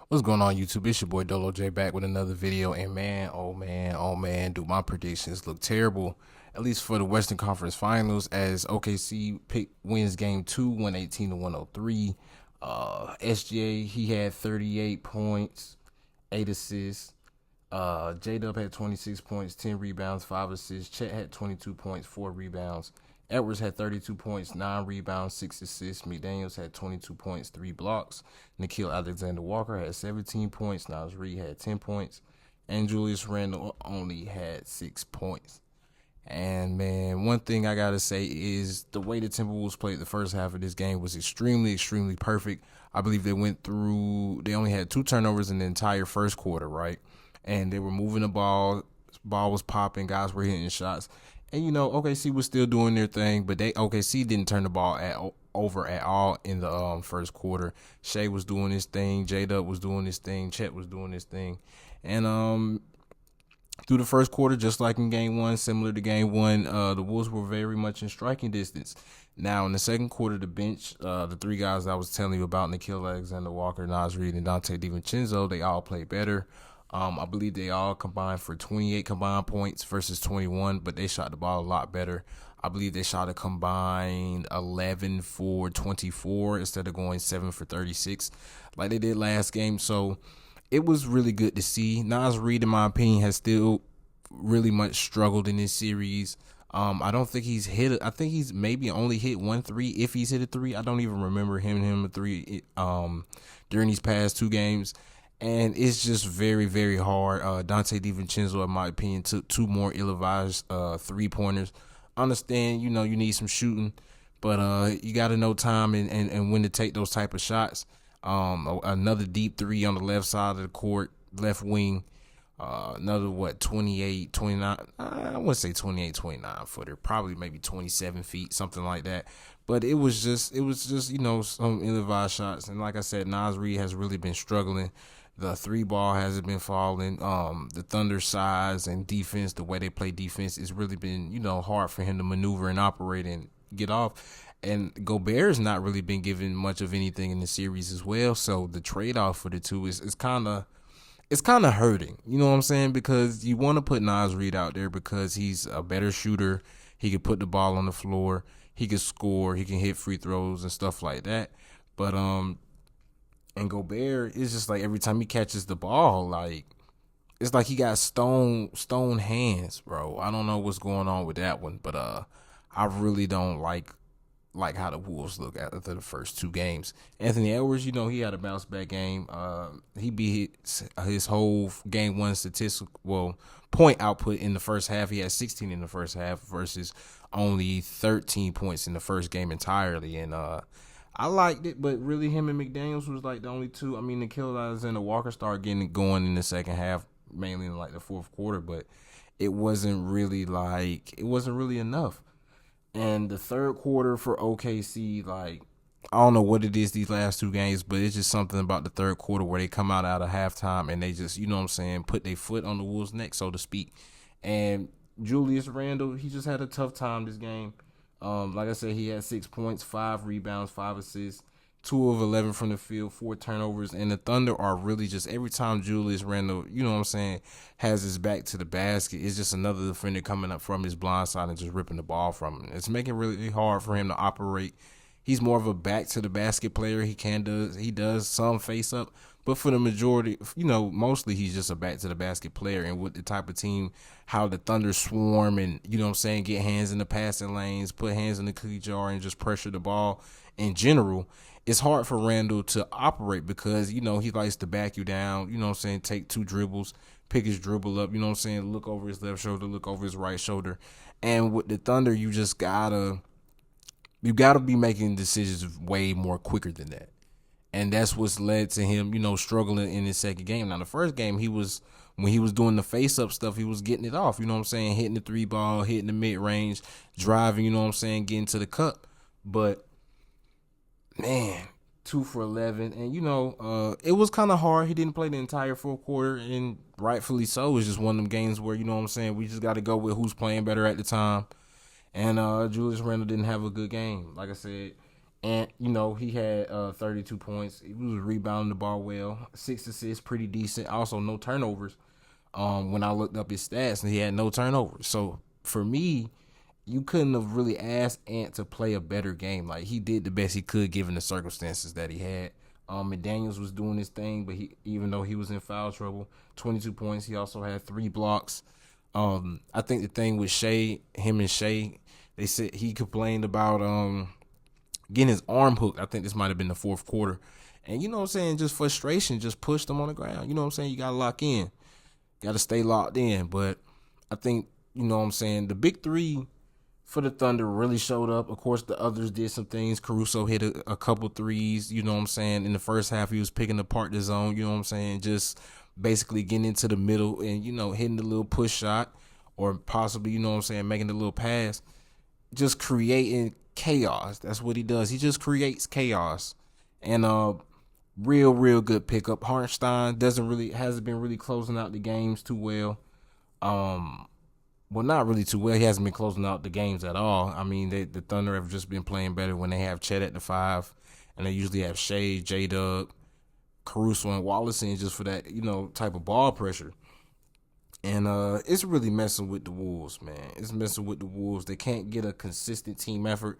What's going on, YouTube? It's your boy Dolo J back with another video. And oh man, do my predictions look terrible, at least for the Western Conference Finals, as OKC wins game 2, 118 to 103. SGA, he had 38 points, 8 assists. J-Dub had 26 points, 10 rebounds, 5 assists. Chet had 22 points, 4 rebounds. Edwards had 32 points, 9 rebounds, 6 assists. McDaniels had 22 points, 3 blocks. Nickeil Alexander-Walker had 17 points. Nas Reed had 10 points. And Julius Randle only had 6 points. And, man, one thing I got to say is the way the Timberwolves played the first half of this game was extremely perfect. I believe they only had 2 turnovers in the entire first quarter, right? And they were moving the ball. Ball was popping. Guys were hitting shots. And, OKC was still doing their thing, but OKC didn't turn the ball over at all in the first quarter. Shea was doing his thing. J-Dub was doing his thing. Chet was doing his thing. And through the first quarter, just like in game 1, similar to game 1, the Wolves were very much in striking distance. Now, in the second quarter, the bench, the 3 guys I was telling you about, Nickeil Alexander-Walker, Nas Reed, and Dante DiVincenzo, they all played better. I believe they all combined for 28 combined points versus 21, but they shot the ball a lot better. I believe they shot a combined 11 for 24 instead of going 7 for 36 like they did last game. So it was really good to see. Nas Reed, in my opinion, has still really much struggled in this series. I don't think he's hit it. I think he's maybe only hit 1 3 if he's hit a 3. I don't even remember him a 3 during these past 2 games. And it's just very hard. Dante DiVincenzo, in my opinion, took 2 more ill-advised 3-pointers. Understand, you need some shooting, but you got to know time and when to take those type of shots. Another deep 3 on the left side of the court, left wing. Another, 28, 29, I wouldn't say 28, 29 footer, probably maybe 27 feet, something like that. But it was just, some ill-advised shots. And like I said, Nas Reed has really been struggling. The 3 ball hasn't been falling. The Thunder size and defense, the way they play defense, it's really been, hard for him to maneuver and operate and get off. And Gobert's not really been given much of anything in the series as well. So the trade-off for the two is kind of hurting. You know what I'm saying? Because you want to put Nas Reed out there because he's a better shooter. He can put the ball on the floor. He can score. He can hit free throws and stuff like that. But and Gobert is just like every time he catches the ball, like it's like he got stone hands, bro. I don't know what's going on with that one, but I really don't like how the Wolves look after the first 2 games. Anthony Edwards, he had a bounce back game. He beat his whole game 1 point output in the first half. He had 16 in the first half versus only 13 points in the first game entirely. And I liked it, but really him and McDaniels was like the only 2. I mean, Nickeil Alexander-Walker started getting it going in the second half, mainly in like the fourth quarter, but it wasn't really enough. And the third quarter for OKC, like, I don't know what it is these last 2 games, but it's just something about the third quarter where they come out of halftime and they just, put their foot on the Wolves' neck, so to speak. And Julius Randle, he just had a tough time this game. Like I said, he had 6 points, 5 rebounds, 5 assists, 2 of 11 from the field, 4 turnovers. And the Thunder are really just every time Julius Randle, has his back to the basket, it's just another defender coming up from his blind side and just ripping the ball from him. It's making it really hard for him to operate. He's more of a back to the basket player. He does some face up, but for the majority, mostly he's just a back to the basket player. And with the type of team, how the Thunder swarm and, get hands in the passing lanes, put hands in the cookie jar and just pressure the ball in general, it's hard for Randall to operate because, he likes to back you down, take 2 dribbles, pick his dribble up, look over his left shoulder, look over his right shoulder. And with the Thunder, you gotta be making decisions way more quicker than that. And that's what's led to him, struggling in his second game. Now, the first game, when he was doing the face-up stuff, he was getting it off, hitting the 3 ball, hitting the mid-range, driving, getting to the cup. But, man, 2 for 11. And, it was kind of hard. He didn't play the entire fourth quarter, and rightfully so. It's just one of them games where, we just got to go with who's playing better at the time. And Julius Randle didn't have a good game. Like I said, And you know he had 32 points. He was rebounding the ball well, 6 assists, pretty decent. Also no turnovers. When I looked up his stats, and he had no turnovers. So for me, you couldn't have really asked Ant to play a better game. Like he did the best he could given the circumstances that he had. And Daniels was doing his thing, but he, even though he was in foul trouble, 22 points. He also had 3 blocks. I think the thing with him and Shea, they said he complained about getting his arm hooked. I think this might have been the fourth quarter. And you know what I'm saying, just frustration just pushed him on the ground. You know what I'm saying? You gotta lock in. Gotta stay locked in. But I think, you know what I'm saying, the big three for the Thunder really showed up. Of course, the others did some things. Caruso hit a couple threes, you know what I'm saying? In the first half, he was picking apart the zone, you know what I'm saying? Just basically getting into the middle and, you know, hitting the little push shot or possibly, you know what I'm saying, making the little pass. Just creating chaos. That's what he does. He just creates chaos. And real good pickup. Hartenstein hasn't been really closing out the games too well. Well, not really too well. He hasn't been closing out the games at all. I mean, the Thunder have just been playing better when they have Chet at the 5, and they usually have Shea, J-Dub, Caruso, and Wallace in just for that, you know, type of ball pressure. And it's really messing with the Wolves, man. It's messing with the Wolves. They can't get a consistent team effort.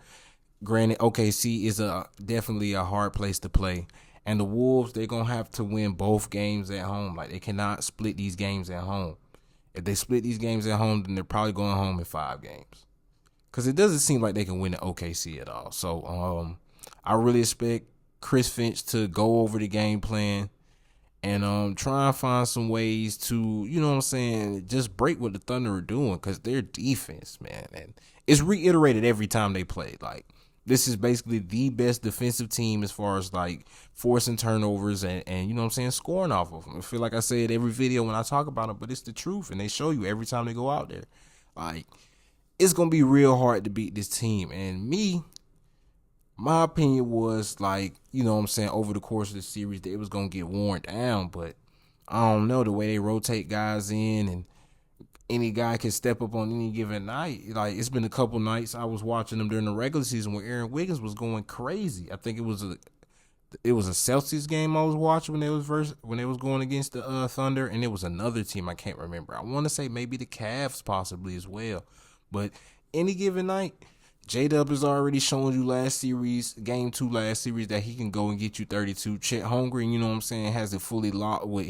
Granted, OKC is definitely a hard place to play. And the Wolves, they're going to have to win both games at home. Like, they cannot split these games at home. If they split these games at home, then they're probably going home in 5 games. Because it doesn't seem like they can win at OKC at all. So I really expect Chris Finch to go over the game plan and try and find some ways to, you know what I'm saying, just break what the Thunder are doing, because their defense, man, and it's reiterated every time they play. Like, this is basically the best defensive team as far as like forcing turnovers and you know what I'm saying, scoring off of them. I feel like I say it every video when I talk about them, but it's the truth, and they show you every time they go out there. Like, it's gonna be real hard to beat this team. And my opinion was, like, you know what I'm saying, over the course of the series that it was going to get worn down. But I don't know, the way they rotate guys in and any guy can step up on any given night. Like, it's been a couple nights I was watching them during the regular season where Aaron Wiggins was going crazy. I think it was a Celtics game I was watching when they was going against the Thunder, and it was another team I can't remember. I want to say maybe the Cavs possibly as well. But any given night, J-Dub has already shown you game 2 last series, that he can go and get you 32. Chet Holmgren, you know what I'm saying, has it fully unlocked what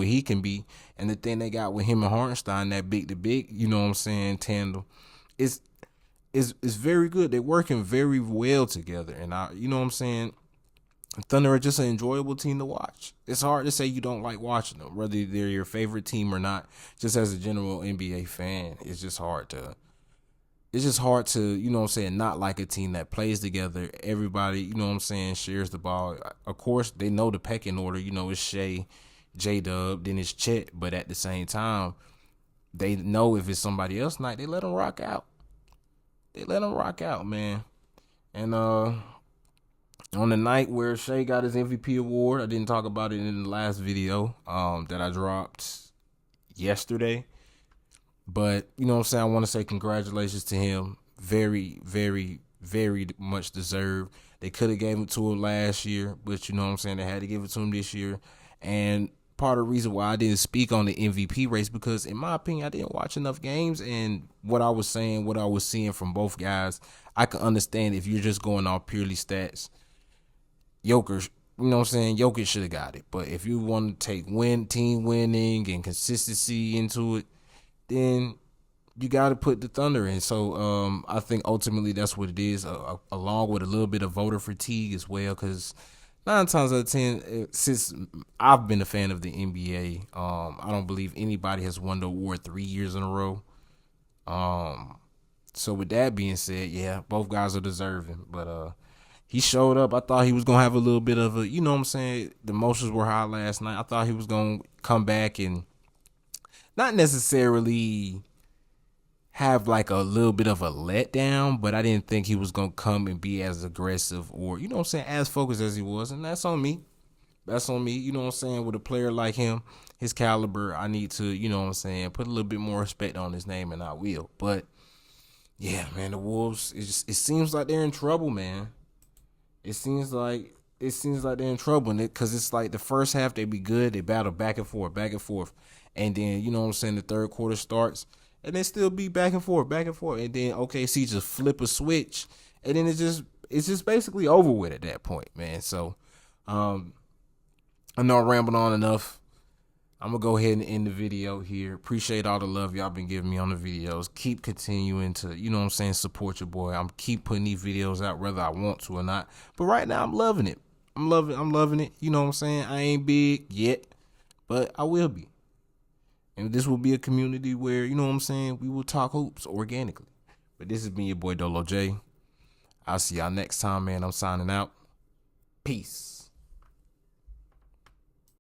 he can be. And the thing they got with him and Hartenstein, that big to big, you know what I'm saying, tandem, is very good. They're working very well together. And you know what I'm saying, Thunder are just an enjoyable team to watch. It's hard to say you don't like watching them, whether they're your favorite team or not. Just as a general NBA fan, it's just hard to, you know what I'm saying, not like a team that plays together. Everybody, you know what I'm saying, shares the ball. Of course, they know the pecking order. You know, it's Shea, J-Dub, then it's Chet. But at the same time, they know if it's somebody else night, they let them rock out. Man. And on the night where Shea got his MVP award, I didn't talk about it in the last video that I dropped yesterday. But, you know what I'm saying, I want to say congratulations to him. Very, very, very much deserved. They could have gave it to him last year, but you know what I'm saying, they had to give it to him this year. And part of the reason why I didn't speak on the MVP race, because in my opinion, I didn't watch enough games, and what I was seeing from both guys, I can understand if you're just going off purely stats. Jokic, you know what I'm saying, Jokic should have got it. But if you want to take team winning and consistency into it, then you got to put the Thunder in. So I think ultimately that's what it is, along with a little bit of voter fatigue as well, because 9 times out of 10, since I've been a fan of the NBA, I don't believe anybody has won the award 3 years in a row. So with that being said, yeah, both guys are deserving. But he showed up. I thought he was going to have a little bit of a, you know what I'm saying, the emotions were high last night. I thought he was going to come back and not necessarily have like a little bit of a letdown, but I didn't think he was going to come and be as aggressive or, you know what I'm saying, as focused as he was. And that's on me. You know what I'm saying? With a player like him, his caliber, I need to, you know what I'm saying, put a little bit more respect on his name, and I will. But Yeah, man, the Wolves. It seems like they're in trouble, man. It seems like they're in trouble, because it's like the first half they be good, they battle back and forth, and then you know what I'm saying. The third quarter starts, and they still be back and forth, and then OKC just flip a switch, and then it's just basically over with at that point, man. So, I know I rambled on enough. I'm gonna go ahead and end the video here. Appreciate all the love y'all been giving me on the videos. Keep continuing to, you know what I'm saying, support your boy. I'm keep putting these videos out whether I want to or not. But right now I'm loving it. I'm loving it. You know what I'm saying? I ain't big yet, but I will be. And this will be a community where, you know what I'm saying, we will talk hoops organically. But this has been your boy Dolo J. I'll see y'all next time, man. I'm signing out. Peace.